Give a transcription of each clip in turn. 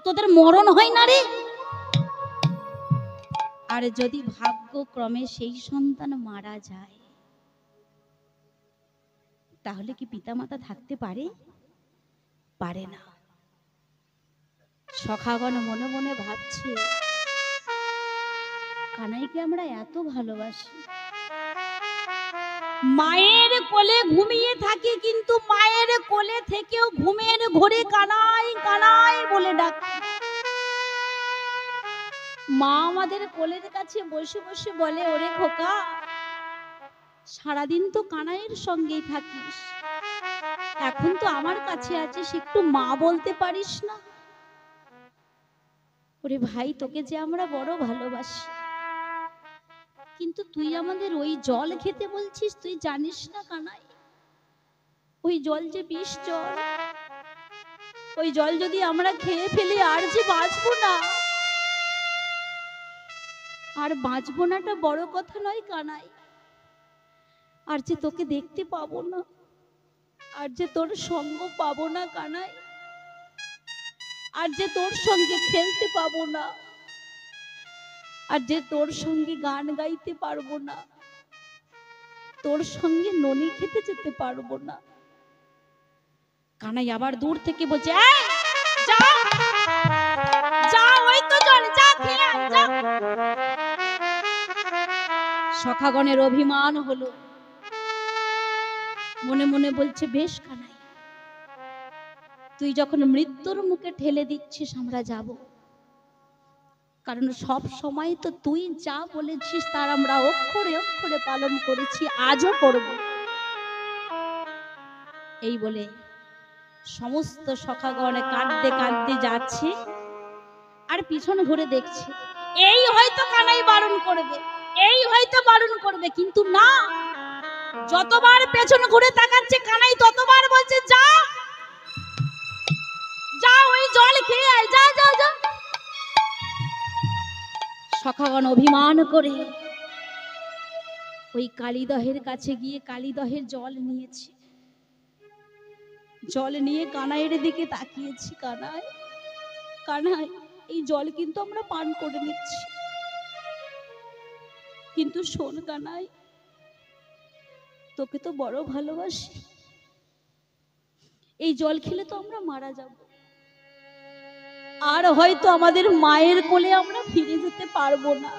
তোদের মরণ হয় না রে। আর যদি ভাগ্যক্রমে সেই সন্তান মারা যায় তাহলে কি পিতামাতা থাকতে পারে? পারে না। সখাগণ মনে মনে ভাবছে, কানাইকে আমরা এত ভালোবাসি, মায়ের কোলে ঘুমিয়ে থাকি, কিন্তু মায়ের কোলে থেকেও ঘুমের ঘোরে কানাই কানাই বলে ডাকি। মা আমাদের কোলের কাছে বসে বসে বলে, ওরে খোকা, সারাদিন তো কানাইয়ের সঙ্গেই থাকিস, এখন তো আমার কাছে আছিস, একটু মা বলতে পারিস না? ওরে ভাই, তোকে যে আমরা বড় ভালোবাসি, কিন্তু তুই আমাদের ওই জল খেতে বলছিস, তুই জানিস না কানাই ওই জল যে বিষ জল, ওই জল যদি আমরা খেয়ে ফেলি আর যে বাঁচবো না। আর বাঁচবো নাটা বড় কথা নয় কানাই, আর যে তোকে দেখতে পাবো না, আর যে তোর সঙ্গ পাবো না কানাই, আর যে তোর সঙ্গে খেলতে পাবো না, আর যে তোর সঙ্গে গান গাইতে পারবো না, তোর সঙ্গে ননি খেতে যেতে পারবো না। কানাই আবার দূর থেকে বলছে, ওই তো জল, যা খেয়ে আয়, যা। সখাগণের অভিমান হলো, মনে মনে বলছে, বেশ কানাই, তুই যখন মৃত্যুর মুখে ঠেলে দিচ্ছিস আমরা যাব, কারণ সব সময় তো তুই যা বলেছিস তার আমরা অক্ষরে অক্ষরে পালন করেছি, আজও করব। এই বলে সমস্ত সখাগণ কাঁদতে কাঁদতে যাচ্ছে, আর পিছন ঘুরে দেখছে, এই হয়তো কানাই বারণ করবে, এই হয়তো বারণ করবে, কিন্তু না, যতবার পেছন ঘুরে তাকাচ্ছে কানাই ততবার বলছে, যা যা, ওই জল খেয়ে আয়, যা যা যা। সখাগণ অভিমান করে ওই কালীদহের কাছে গিয়ে কালীদহের জল নিয়েছে, জল নিয়ে কানাইয়ের দিকে তাকিয়েছি, কানাই কানাই, এই জল কিন্তু আমরা পান করে নিচ্ছি, কিন্তু শোন কানাই, তোকে তো বড় ভালোবাসি, এই জল খেলে তো আমরা মারা যাব, আর হয়তো আমাদের মায়ের কোলে আমরা ফিরে যেতে পারবো না,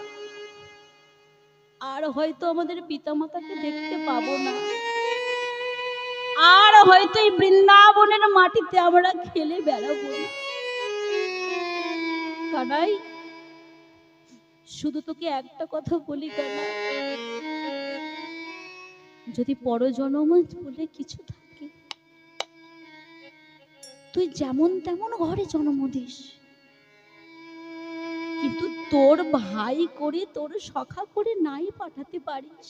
আর হয়তো আমাদের পিতামাতাকে দেখতে পাবো না, আর হয়তো এই বৃন্দাবনের মাটিতে আমরা খেলে বেড়াবো না। কানাই, শুধু তোকে একটা কথা বলি কানাই, যদি পরজন্ম বলে কিছু থাকে, তুই যেমন তেমন ঘরে জন্ম দিস, কিন্তু তোর ভাই করে, তোর সখা করে নাই পাঠাতে পারিস,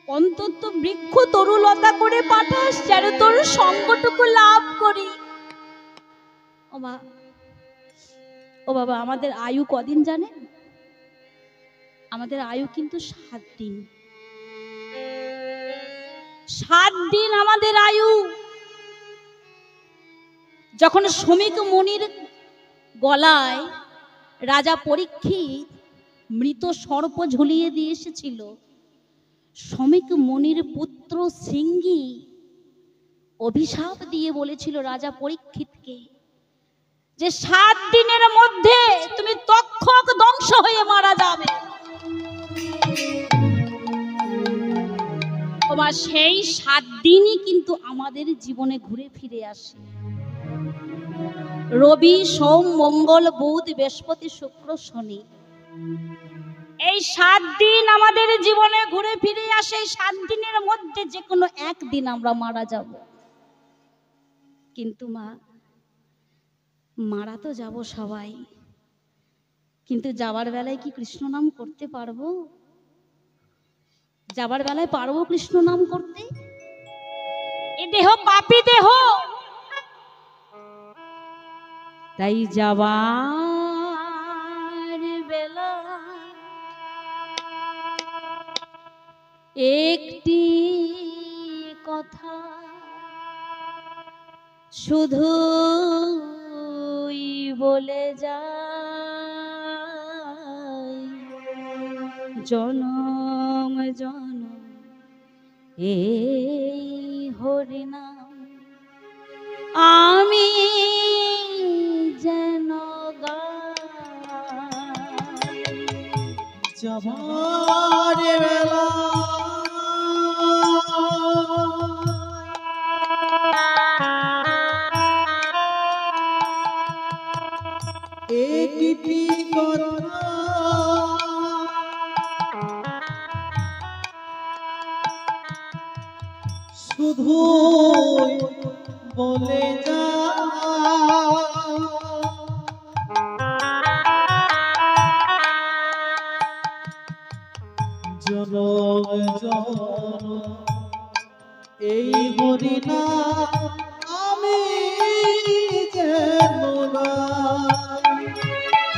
অন্তত বৃক্ষ তরুলতা করে পাঠাস, যেন তোর সঙ্গটুকু লাভ করি। ও বাবা, আমাদের আয়ু কদিন জানেন? আমাদের আয়ু কিন্তু 7 দিন। 7 দিন আমাদের আয়ু। যখন শমিক মুনির গলায় রাজা পরীক্ষিত মৃত সর্প ঝুলিয়ে দিয়ে এসেছিল, শমিক মুনির পুত্র সিংহী অভিশাপ দিয়ে বলেছিল রাজা পরীক্ষিতকে যে 7 দিনের মধ্যে তুমি তক্ষক ধ্বংস হয়ে মারা যাবে। সেই 7 দিনই কিন্তু আমাদের জীবনে ঘুরে ফিরে আসে। রবি, সোম, মঙ্গল, বুধ, বৃহস্পতি, শুক্র, শনি, এই 7 দিন আমাদের জীবনে ঘুরে ফিরে আসে। 7 দিনের মধ্যে যে কোনো একদিন আমরা মারা যাব। কিন্তু মারা তো যাব সবাই, কিন্তু যাওয়ার বেলায় কি কৃষ্ণ নাম করতে পারবো? যাবার বেলায় পারবো কৃষ্ণ নাম করতে? এ দেহ পাপী দেহ, তাই যাবার বেলা একটি কথা শুধুই বলে যায়, জনম জনম এই হরিনাম আমি যেন গাই। যাবার বেলা একটি কথা শুধু বলে যা, জনম জনম এই হরিনাম আমি যেন গাই।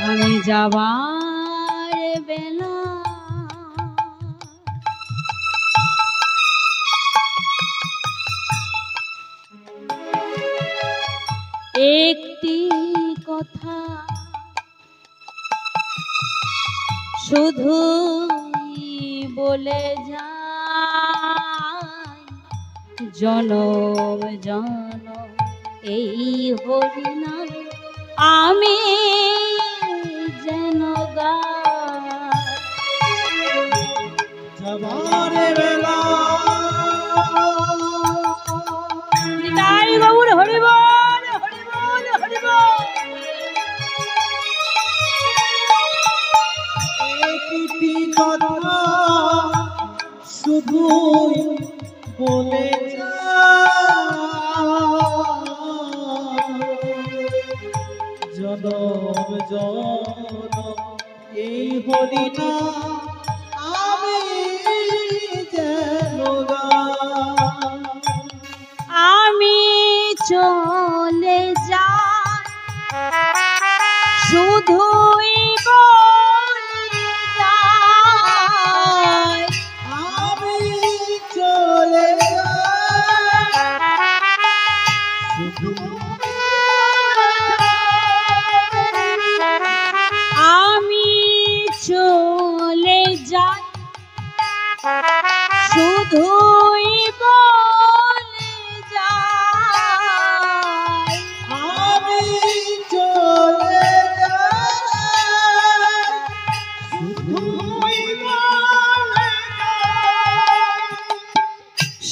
আমি যাবার বেলা একটি কথা শুধু বলে যায়, জনম জনম এই হরিনাম আমি যেন গাই। যাবার বেলা নিতাই গৌর হরি বল, হরি বল, হরি বল। একটি কথা শুধু বলে যা, জনম জনম এই হরিনাম আমি যেন গাই। আমি চলে যাই শুধুই বলে যাই, আমি চলে আমি চলে যাই শুধুই বলে যাই, আমি চলে যাই শুধুই বলে যাই।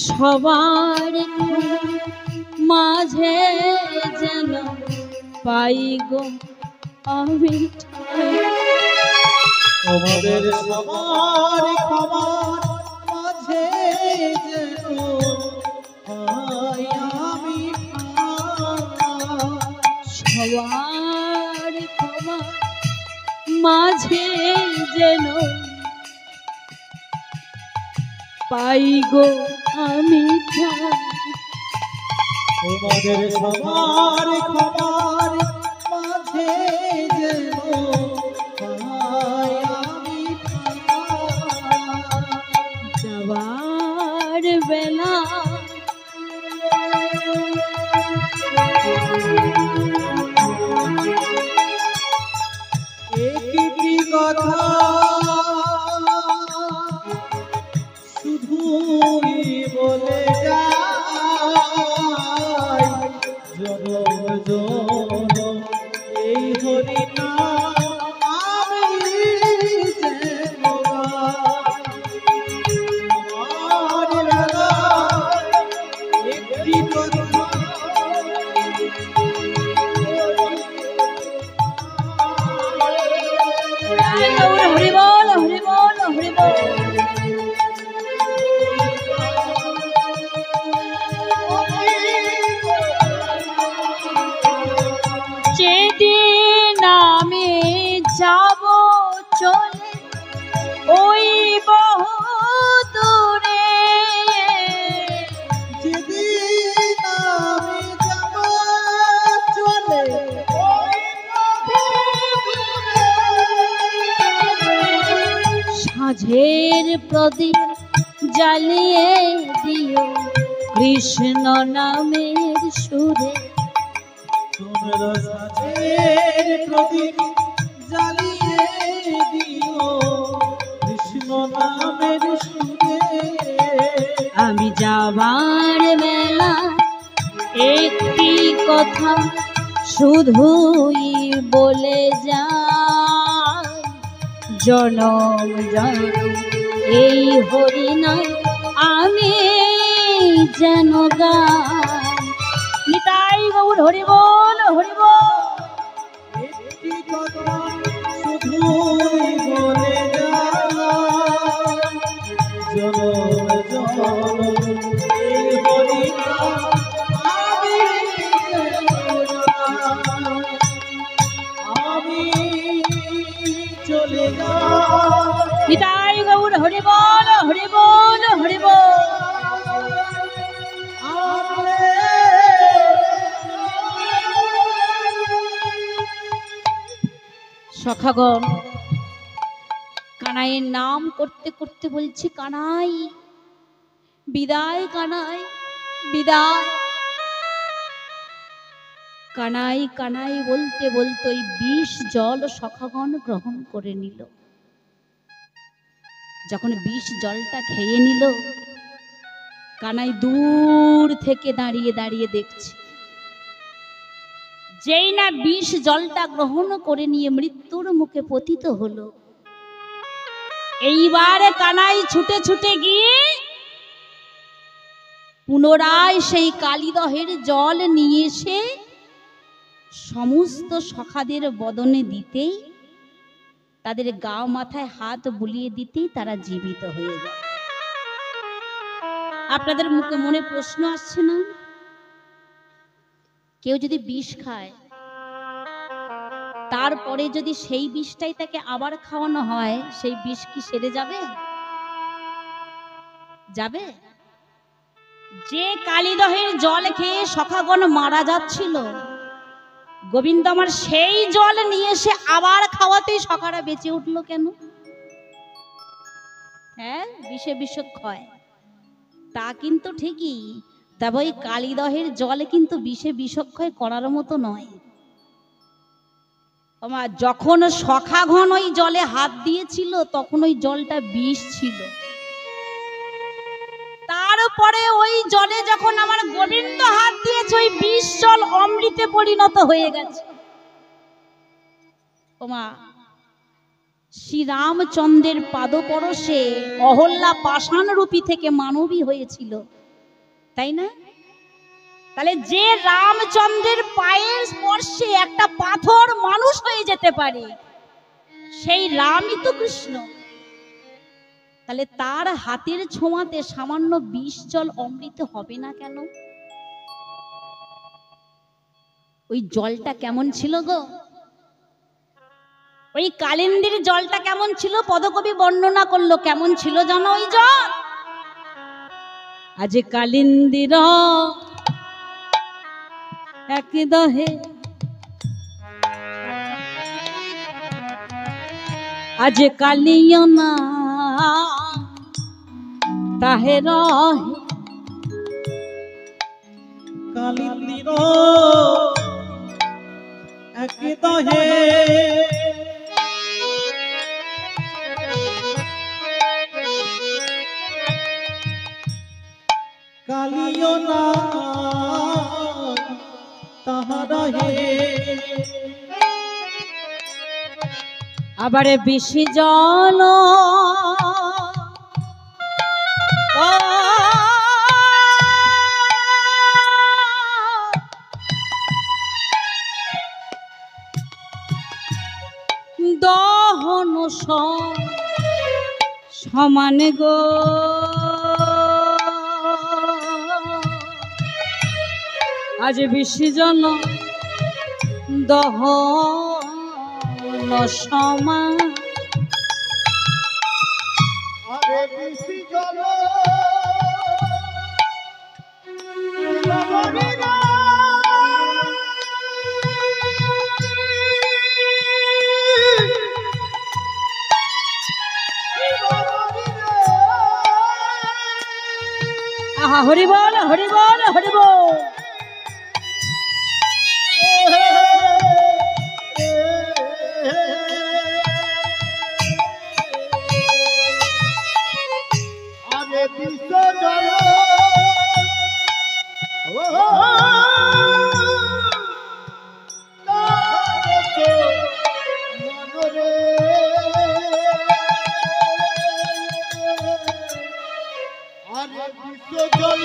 সবার মাঝে যেন পাই গো আমি ঠাই। তোমাদের সবার ক্ষমার মাঝে যেন পাই আমি ঠাই। সবার ক্ষমা মাঝে যেন পাই গো আমি ঠাই। তোমাদের সবার ক্ষমার মাঝে যেন পাই আমি ঠাই। যাবার বেলা একটি কথা শুধুই বলে যায়, জনম জনম এই হরিনাম আমি যেন গাই। একটি কথা প্রদীপ জ্বালিয়ে দিও কৃষ্ণ নামের সুরে। তোমরা সাজের প্রদীপ জ্বালিয়ে দিও কৃষ্ণ নামের সুরে। আমি যাবার বেলা একটি কথা শুধুই বলে যাই, জনম জনম এই হরিনাম আমি যেন গাই। নিতাই গৌর হরি বল হরি বল। একটি কথা শুধুই বলে যাই, জনম জনম এই হরিনাম আমি চলে যাই। নিতাই গৌর হরি বল হরি বল হরি বল। সখাগণ কানাইয়ের নাম করতে করতে বলছে, কানাই বিদায়, কানাই বিদায়। কানাই কানাই বলতে বলতে ওই বিষ জল সখাগণ গ্রহণ করে নিল। যখন বিষ জলটা খেয়ে নিল, কানাই দূর থেকে দাঁড়িয়ে দাঁড়িয়ে দেখছে। যেই না বিষ জলটা গ্রহণ করে নিয়ে মৃত্যুর মুখে পতিত হলো, এইবারে কানাই ছুটে ছুটে গিয়ে পুনরায় সেই কালিদহের জল নিয়ে এসে সমস্ত সখাদের বদনে দিতেই, তাদের গা মাথায় হাত বুলিয়ে দিতেই তারা জীবিত হয়ে যায়। আপনাদের মুখে মনে প্রশ্ন আসছে না? কেউ যদি বিষ খায়, তারপরে যদি সেই বিষটাই তাকে আবার খাওয়ানো হয়, সেই বিষ কি সেরে যাবে? যাবে? যে কালিদহের জল খেয়ে সখাগণ মারা যাচ্ছিল, গোবিন্দ আমার সেই জল নিয়ে এসে আবার খাওয়াতেই সখারা বেঁচে উঠলো কেন? হ্যাঁ, বিষে বিষক্ষয় তা কিন্তু ঠিকই, তবে ওই কালিদহের জল কিন্তু বিষে বিষক্ষয় করার মতো নয়। যখন সখাগণ ওই জলে হাত দিয়েছিল, তখন ওই জলটা বিষ ছিল। তারপরে ওই জলে যখন আমার গোবিন্দ হাত দিয়েছে, ওই বিষ জল অমৃতে পরিণত হয়ে গেছে। ওমা, শ্রীরামচন্দ্রের পাদপরশে অহল্যা পাষাণ রূপী থেকে মানবী হয়েছিল, তাই না? তাহলে যে রামচন্দ্রের পায়ের স্পর্শে একটা পাথর মানুষ হয়ে যেতে পারে, সেই রামই তো কৃষ্ণ। তাহলে তার হাতের ছোঁয়াতে সামান্য বিষ জল অমৃত হবে না কেন? ওই জলটা কেমন ছিল গো? ওই কালিন্দীর জলটা কেমন ছিল? পদকবি বর্ণনা করলো কেমন ছিল জানো ওই জল? আজ কালিন্দীর এক দহে, আজ কালিও না তাহে রহে। কালিন্দীর এক দহে, কালিও না তাহারা হে। আবার বেশি জল দহন সমান গো, আজ বিসর্জন দহন সমান। আরে বিসর্জন হরি বল হরি বল হরি বল। আরে বিশ্ব জল মনরে আরে বিশ্ব জল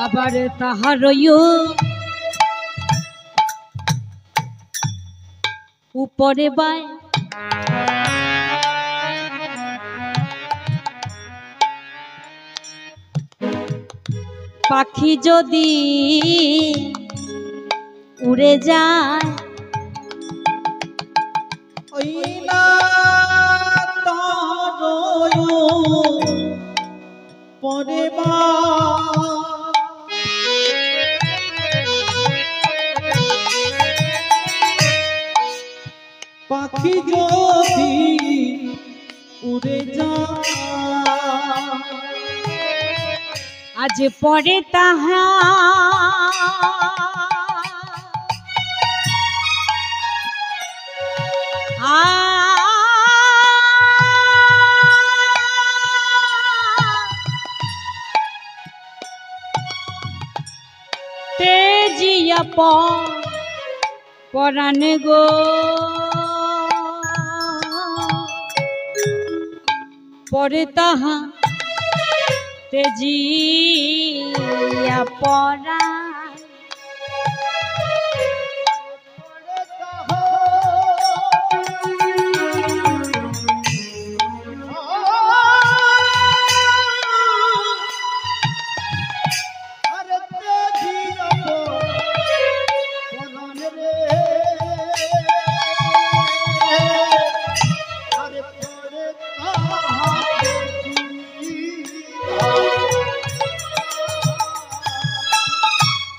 আবার তাহারই উপরে বায় পাখি যদি উড়ে যায় ওই না তারয় পরে বা পাখি যদি উড়ে যায় আজ পরে তাহা তেজিয়া পরাণ গো পরে তাহা তেজিয়া পরাণ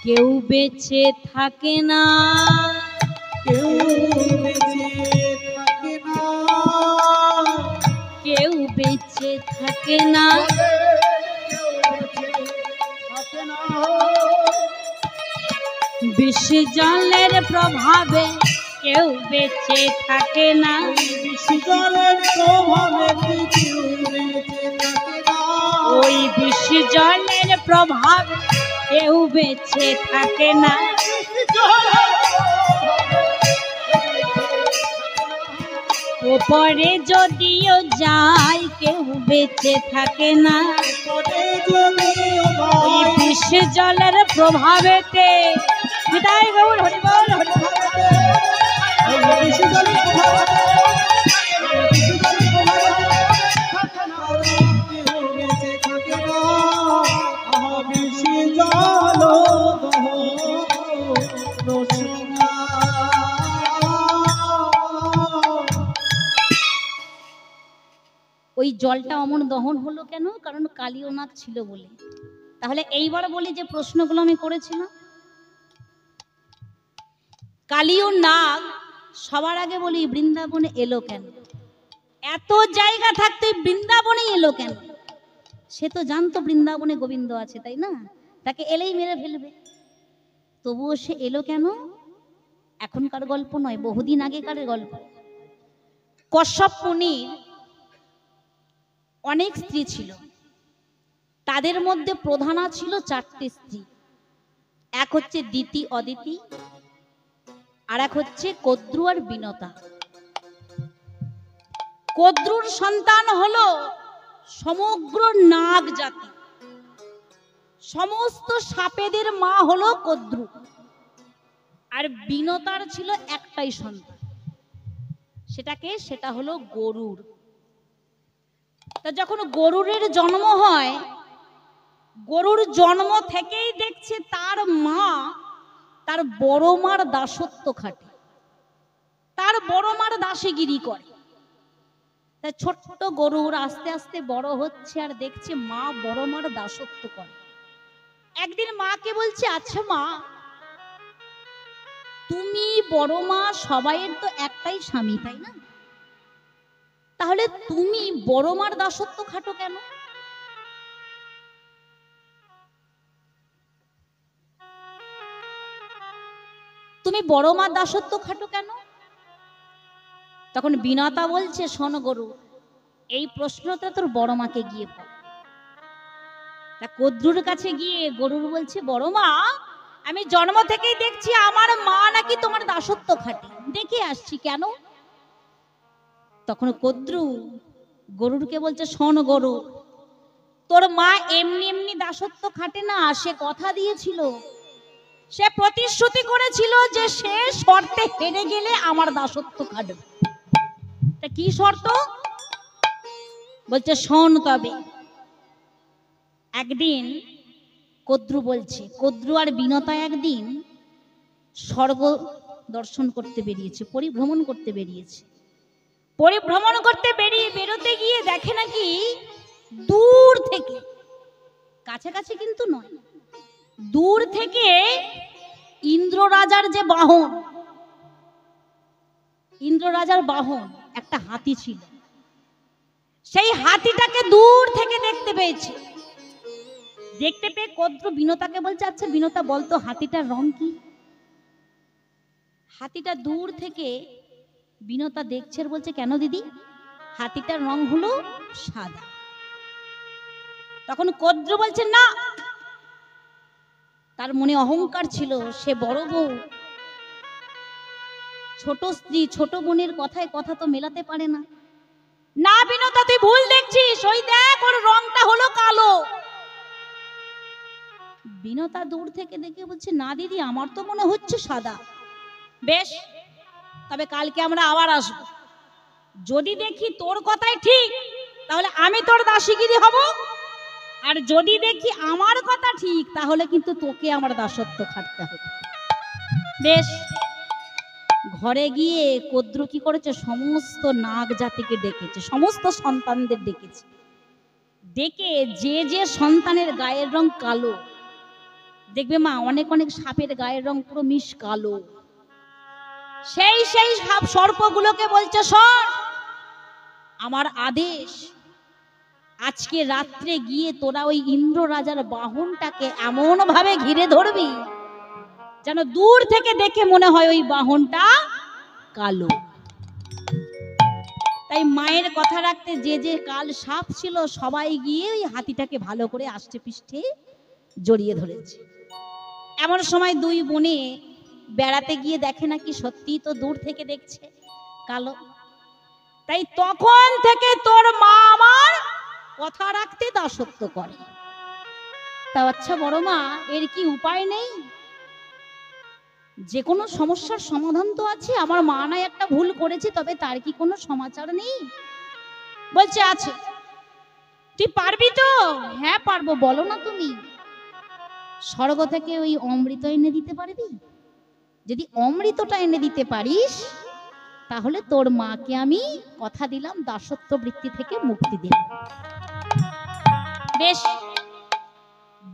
কেউ বেঁচে থাকে না কেউ বেঁচে থাকে না কেউ বেঁচে থাকে না বিষ জলের প্রভাবে কেউ বেঁচে থাকে না জলের প্রভাবে কেউ বেঁচে থাকে না ওই বিষ জলের প্রভাবে কেউ বেঁচে থাকে না ওপরে যদিও যায় কেউ বেঁচে থাকে না ওই বিষ জলের প্রভাবেতে বিদায় গৌর হরি বল হরি বল। ওই জলটা অমন দহন হলো কেন? কারণ কালীয় নাগ ছিল বলে। তাহলে এইবার বলি যে প্রশ্নগুলো আমি করেছিলাম, কালীয় নাগ সবার আগে বলি বৃন্দাবনে এলো কেন? এত জায়গা থাকতে বৃন্দাবনে এলো কেন? সে তো জানতো বৃন্দাবনে গোবিন্দ আছে, তাই না? তাকে এলেই মেরে ফেলবে, তবুও সে এলো কেন? এখনকার গল্প নয়, বহুদিন আগেকার গল্প। কশ্যপ মুনির অনেক স্ত্রী ছিল, তাদের মধ্যে প্রধানা ছিল 4টি স্ত্রী। এক হচ্ছে দিতি অদিতি, আর এক হচ্ছে কদ্রু আর বিনতা। কদ্রুর সন্তান হলো সমগ্র নাগ জাতি, সমস্ত সাপেদের মা হলো কদ্রু। আর বিনতার ছিল একটাই সন্তান, সেটা হলো গরুর। তা যখন গরুরের জন্ম হয়, গরুর জন্ম থেকেই দেখছে তার মা তার বড় মার দাসত্ব খাটে, তার বড় মার দাসীগিরি করে। তা ছোট্ট গরুর আস্তে আস্তে বড় হচ্ছে আর দেখছে মা বড় মার দাসত্ব করে। একদিন মাকে বলছে, আচ্ছা মা, তুমি বড় মা, সবাইয়ের তো একটাই স্বামী, তাই না? তাহলে তুমি বড় মার দাসত্ব খাটো কেন? তুমি বড় মার দাসত্ব খাটো কেন? তখন বিনতা বলছে, শোন গরু, এই প্রশ্নটা তোর বড় মাকে গিয়ে কর। তা কদ্রুর কাছে গিয়ে গরুর বলছে, বড় মা, আমি জন্ম থেকেই দেখছি আমার মা নাকি তোমার দাসত্ব খাটে, দেখে আসছি, কেন? তখন কদ্রু গরুরকে বলছে, শোন গরু, তোর মা এমনি এমনি দাসত্ব খাটে না, সে কথা দিয়েছিল, সে প্রতিশ্রুতি করেছিল যে সে শর্তে হেরে গেলে আমার দাসত্ব খাটবে। তা কি শর্ত? বলছে, শোন তবে। একদিন কদ্রু বলছে, কদ্রু আর বিনতা একদিন স্বর্গ দর্শন করতে বেরিয়েছে, পরিভ্রমণ করতে বেরিয়েছে। পরিভ্রমণ করতে বেরোতে গিয়ে দেখে নাকি দূর থেকে, কাছাকাছি কিন্তু নয়, দূর থেকে ইন্দ্র রাজার যে বাহন, ইন্দ্র রাজার বাহন একটা হাতি ছিল, সেই হাতিটাকে দূর থেকে দেখতে পেয়েছে। দেখতে পেয়ে কদ্রু বিনতাকে বলছে, আচ্ছা বিনতা বলতো হাতিটার রং কি? হাতিটা দূর থেকে বিনতা দেখছে, বলছে, কেন দিদি? হাতিটার রং হলো সাদা। তখন কদ্রু বলছে, না, তার মনে অহংকার ছিল, সে বড় বউ, ছোট স্ত্রী, ছোট বোনের কথায় কথা তো মেলাতে পারে না। না বিনতা, তুই ভুল দেখছিস, ওই দেখ ওর রংটা হলো কালো। বিনতা দূর থেকে দেখে বলছে, না দিদি, আমার তো মনে হচ্ছে সাদা। বেশ, তবে কালকে আমরা আবার আসবো, যদি দেখি তোর কথাই ঠিক তাহলে আমি তোর দাসীগিরি হব, আর যদি দেখি আমার কথা ঠিক তাহলে কিন্তু তোকে আমার দাসত্ব খাটতে হবে। বেশ, ঘরে গিয়ে কদ্রু কি করেছে, সমস্ত নাগ জাতিকে ডেকেছে, সমস্ত সন্তানদের ডেকেছে, ডেকে যে যে সন্তানের গায়ের রং কালো, দেখবে মা অনেক অনেক সাপের গায়ের রং পুরো মিশ কালো, সেই সেই সাপ সর্পগুলোকে বলছে, শোন, আমার আদেশ, আজকে রাত্রে গিয়ে তোরা ওই ইন্দ্র রাজার বাহনটাকে এমন ভাবে ঘিরে ধরবি যেন দূর থেকে দেখে মনে হয় ওই বাহনটা কালো। তাই মায়ের কথা রাখতে যে যে কাল সাপ ছিল সবাই গিয়ে ওই হাতিটাকে ভালো করে আষ্টে পৃষ্ঠে জড়িয়ে ধরেছে। এমন সময় দুই বোনে বেড়াতে গিয়ে দেখে নাকি সত্যি তো দূর থেকে দেখছে কালো। তাই তখন থেকে তোর মা আমার কথা রাখতে দাসত্ব করে। তা আচ্ছা বড় মা, এর কি উপায় নেই? যে কোনো সমস্যার সমাধান তো আছে, আমার মা নাই একটা ভুল করেছে, তবে তার কি কোনো সমাচার নেই? বলছে, আছে। তুই পারবি তো? হ্যাঁ পারবো, বলো না তুমি। স্বর্গ থেকে ওই অমৃত এনে দিতে পারবি? যদি অমৃতটা এনে দিতে পারিস তাহলে তোর মাকে আমি কথা দিলাম দাসত্ব বৃত্তি থেকে মুক্তি দেব। বেশ,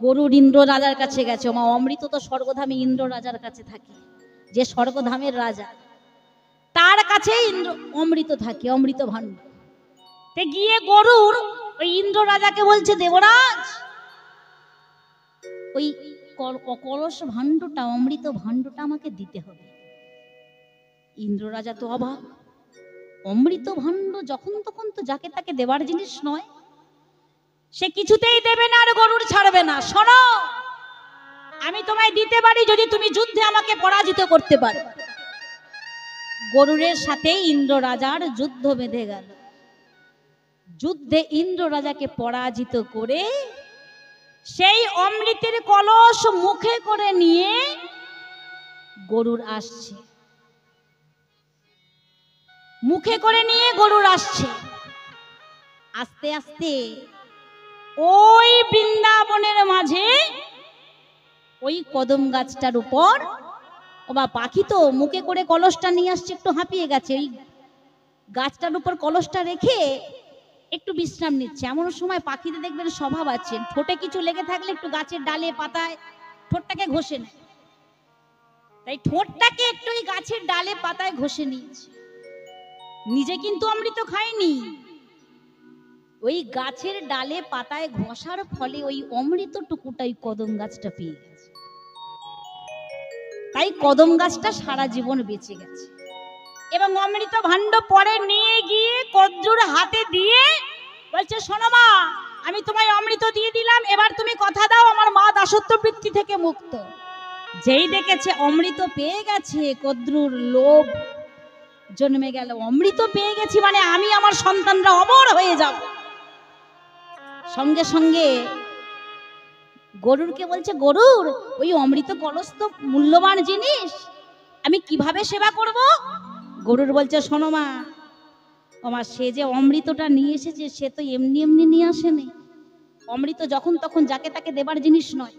গরুর ইন্দ্র রাজার কাছে গেছে। মা, অমৃত তো স্বর্গধামে ইন্দ্র রাজার কাছে থাকে, যে স্বর্গধামের রাজা তার কাছে অমৃত থাকে, অমৃত ভাণ্ডার। তে গিয়ে গরুর ওই ইন্দ্র রাজাকে বলছে, দেবরাজ, ওই কলস ভাণ্ডটা, অমৃত ভাণ্ডটা আমাকে দিতে হবে। ইন্দ্র রাজা তো অবাক, অমৃত ভাণ্ড যখন তখন তো যাকে তাকে দেবার জিনিস নয়, সে কিছুতেই দেবে না আর গরুর ছাড়বে না। শোনো, আমি তোমায় দিতে পারি যদি তুমি যুদ্ধে আমাকে পরাজিত করতে পারো। গরুরের সাথে ইন্দ্র রাজার যুদ্ধ বেঁধে গেল। যুদ্ধে ইন্দ্র রাজাকে পরাজিত করে সেই অমৃতের কলস মুখে করে নিয়ে গরুর আসছে, মুখে করে নিয়ে গরুর আসছে। আস্তে আস্তে ওই বৃন্দাবনের মাঝে ওই কদম গাছটার উপর, ও বা পাখি তো মুখে করে কলসটা নিয়ে আসছে, একটু হাঁপিয়ে গেছে, ওই গাছটার উপর কলসটা রেখে একটু বিশ্রাম নিচ্ছে। এমন সময় পাখিদের দেখবেন স্বভাব আছে, ঠোঁটে কিছু লেগে থাকলে একটু গাছের ডালে পাতায় ঠোঁটটাকে ঘষে নেয়। তাই ঠোঁটটাকে একটু ওই গাছের ডালে পাতায় ঘষে নিয়েছে। নিজে কিন্তু অমৃত খায়নি, ওই গাছের ডালে পাতায় ঘষার ফলে ওই অমৃতটুকুটাই কদম গাছটা পেয়ে গেছে। তাই কদম গাছটা সারা জীবন বেঁচে গেছে। এবং অমৃত ভাণ্ড পরে নিয়ে গিয়ে কদ্রুর হাতে দিয়ে বলছে, শোনো মা, আমি তোমায় অমৃত দিয়ে দিলাম, এবার তুমি কথা দাও আমার মা দাসত্ব বৃত্তি থেকে মুক্ত। যেই দেখেছে অমৃত পেয়ে গেছে, কদ্রুর লোভ জন্মে গেল, অমৃত পেয়ে গেছি মানে আমি আমার সন্তানরা অমর হয়ে যাব। সঙ্গে সঙ্গে গরুরকে বলছে, গরুর, ওই অমৃত কলস তো মূল্যবান জিনিস, আমি কিভাবে সেবা করব? গরুর বলছে, শোনো মা, আমার সে যে অমৃতটা নিয়ে এসেছে সে তো এমনি এমনি নিয়ে আসেনি। অমৃত যখন তখন যাকে তাকে দেবার জিনিস নয়।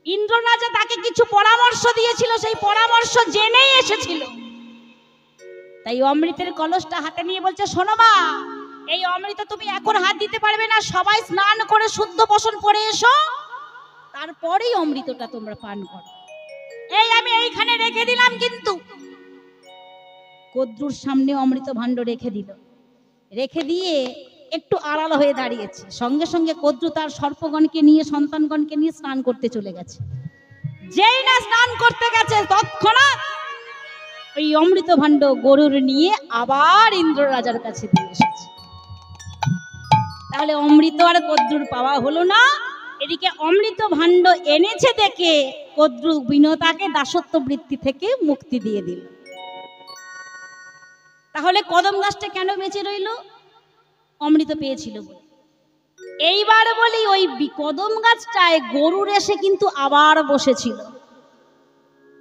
ইন্দ্র রাজা তাকে কিছু পরামর্শ দিয়েছিল, সেই পরামর্শ জেনেই এসেছিল। তাই অমৃতের কলসটা হাতে নিয়ে বলছে, শোনো মা, এই অমৃত তুমি এখন হাত দিতে পারবে না, সবাই স্নান করে শুদ্ধ বসন পরে এসো, তারপরেই অমৃতটা তোমরা পান করো। এই আমি এইখানে রেখে দিলাম। কিন্তু কদ্রুর সামনে অমৃত ভাণ্ড রেখে দিল, রেখে দিয়ে একটু আড়াল হয়ে দাঁড়িয়েছে। সঙ্গে সঙ্গে কদ্রু তার সর্পগণকে নিয়ে, সন্তানগণকে নিয়ে স্নান করতে চলে গেছে। যেই না স্নান করতে গেছে, তৎক্ষণাৎ ওই অমৃত ভাণ্ড গরুর নিয়ে আবার ইন্দ্র রাজার কাছে দিয়ে এসেছে। তাহলে অমৃত আর কদ্রুর পাওয়া হলো না। এদিকে অমৃত ভাণ্ড এনেছে দেখে কদ্রু বিনতাকে দাসত্ব বৃত্তি থেকে মুক্তি দিয়ে দিল। তাহলে কদম গাছটা কেন বেঁচে রইল? অমৃত পেয়েছিল বলে। এইবার বলি, ওই কদম গাছটায় গরুর এসে কিন্তু আবার বসেছিল।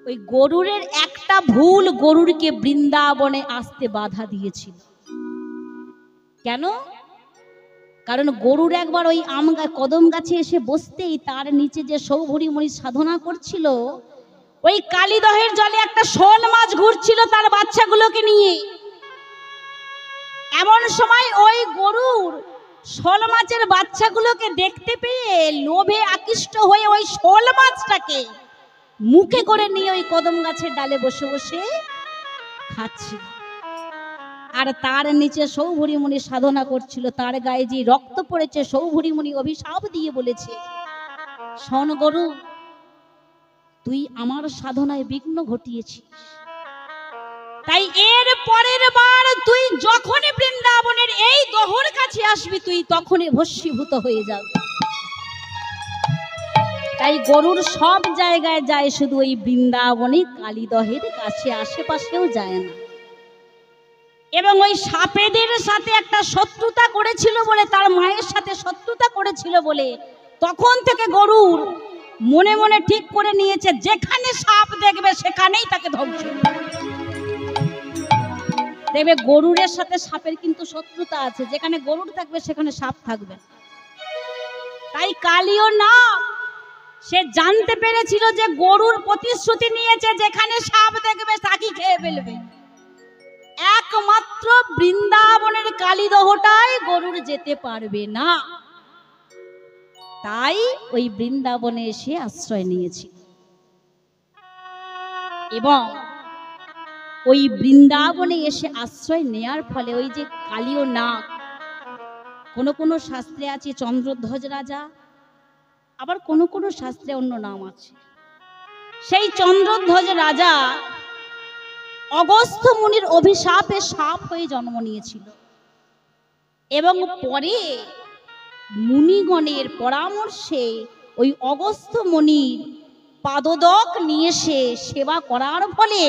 ওই গরুরের একটা ভুল গরুরকে বৃন্দাবনে আসতে বাধা দিয়েছিল। কেন? কারণ গরুর একবার ওই কদম গাছে এসে বসতেই তার নিচে যে সৌভরিমণি সাধনা করছিল, ওই কালীদহের জলে একটা শোল মাছ ঘুরছিল তার বাচ্চাগুলোকে নিয়ে। এমন সময় ওই গরুর শোল মাছের বাচ্চাগুলোকে দেখতে পেয়ে লোভে আকৃষ্ট হয়ে ওই শোল মাছটাকে মুখে করে নিয়ে ওই কদম গাছের ডালে বসে বসে খাচ্ছিল। আর তার নিচে সৌভরিমণি সাধনা করছিল, তার গায়ে যে রক্ত পড়েছে সৌভরিমণি অভিশাপ দিয়ে বলেছে, শোন গরু, তুই আমার সাধনায় বিঘ্ন ঘটিয়েছিস, তাই এর পরের বার তুই যখনই বৃন্দাবনের এই দহর কাছে আসবি তুই তখনই ভস্মীভূত হয়ে যাবে। তাই গরুর সব জায়গায় যায়, শুধু ওই বৃন্দাবনে কালীদহের কাছে আশেপাশেও যায় না। এবং ওই সাপেদের সাথে একটা শত্রুতা করেছিল বলে, তার মায়ের সাথে শত্রুতা করেছিল বলে, তখন থেকে গরুর মনে মনে ঠিক করে নিয়েছে যেখানে সাপ দেখবে সেখানেই তাকে ধ্বংস করবে। দেখবে গরুরের সাথে সাপের কিন্তু শত্রুতা আছে, যেখানে গরুর থাকবে সেখানে সাপ থাকবে। তাই কালীও না, সে জানতে পেরেছিল যে গরুর প্রতিশ্রুতি নিয়েছে যেখানে সাপ দেখবে তাকে খেয়ে ফেলবে। একমাত্র বৃন্দাবনের কালীদহটাই গরুর যেতে পারবে না। তাই ওই বৃন্দাবনে এসে আশ্রয় নিয়েছি। এবং ওই বৃন্দাবনে এসে আশ্রয় নেয়ার ফলে ওই যে কালীয় নাগ, কোন শাস্ত্রে আছে চন্দ্রধ্বজ রাজা, আবার কোন শাস্ত্রে অন্য নাম আছে। সেই চন্দ্রধ্বজ রাজা অগস্ত্য মুনির অভিশাপে সাপ হয়ে জন্ম নিয়েছিল এবং পরে মুনিগণের পরামর্শে ওই অগস্ত্য মুনির পাদদক নিয়ে এসে সেবা করার ফলে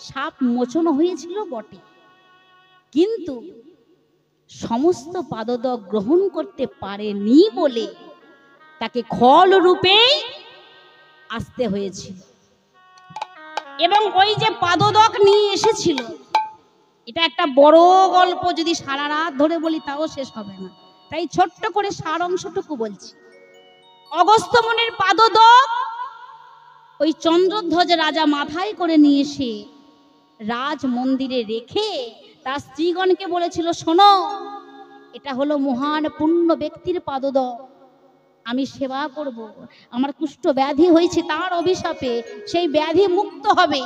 সাপ মোচন হয়েছিল বটে, কিন্তু সমস্ত পাদদক গ্রহণ করতে পারেনি বলে তাকে খল রূপে আসতে হয়েছিল। এবং ওই যে পাদদক নিয়ে এসেছিল, এটা একটা বড় গল্প, যদি সারা রাত ধরে বলি তাও শেষ হবে না, তাই ছোট্ট করে সার অংশটুকু বলছি। অগস্ত্য মুনির পাদদক ওই চন্দ্রধ্বজ রাজা মাথায় করে নিয়ে এসে রাজ মন্দিরে রেখে তার স্ত্রীগণকে বলেছিল, শোনো, এটা হলো মহান পুণ্য ব্যক্তির পাদদক, আমি সেবা করব, আমার কুষ্ঠ ব্যাধি হয়েছে তার অভিশাপে, সেই ব্যাধি মুক্ত হবে,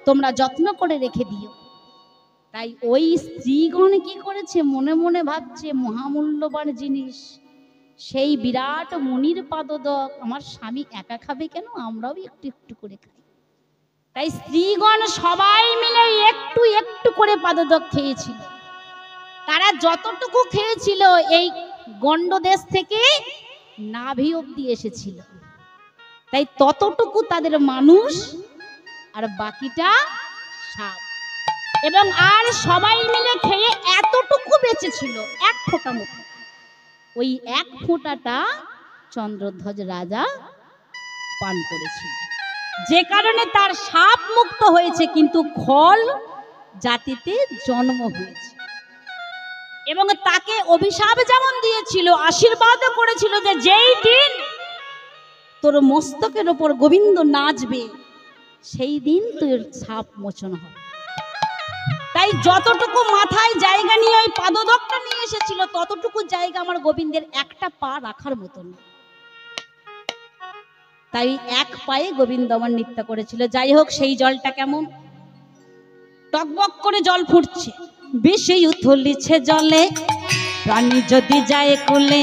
তোমরা যত্ন করে রেখে দিও। তাই ওই স্ত্রীগণ কি করেছে, মনে মনে ভাবছে মহামূল্যবান জিনিস, সেই বিরাট মুনির পাদদক আমার স্বামী একা খাবে কেন, আমরাও একটু একটু করে খাই। তাই স্ত্রীগণ সবাই মিলে একটু একটু করে পাদদক খেয়েছিল। তারা যতটুকু খেয়েছিল এই গণ্ডদেশ থেকে নাভি অব্দি এসেছিল, তাই ততটুকু তাদের মানুষ আর বাকিটা সাপ। এবং আর সবাই মিলে খেয়ে এতটুকু বেঁচেছিল, এক ফোঁটা মতো। ওই এক ফোঁটাটা চন্দ্রধ্বজ রাজা পান করেছিল, যে কারণে তার সাপ মুক্ত হয়েছে, কিন্তু খল জাতিতে জন্ম হয়েছে। এবং তাকে অভিশাপ যেমন দিয়েছিল, আশীর্বাদও করেছিল যে যেই দিন তোর মস্তকের ওপর গোবিন্দ নাচবে সেই দিন তোর সাপ মোচন হবে। তাই যতটুকু মাথায় জায়গা নিয়ে ওই পাদদকটা নিয়ে এসেছিল, ততটুকু জায়গা আমার গোবিন্দের একটা পা রাখার মতন। তাই এক পায়ে গোবিন্দ আমার নৃত্য করেছিল। যাই হোক, সেই জলটা কেমন টকবক করে জল ফুটছে, বেশি উথলিছে জলে, প্রাণী যদি যায় কোলে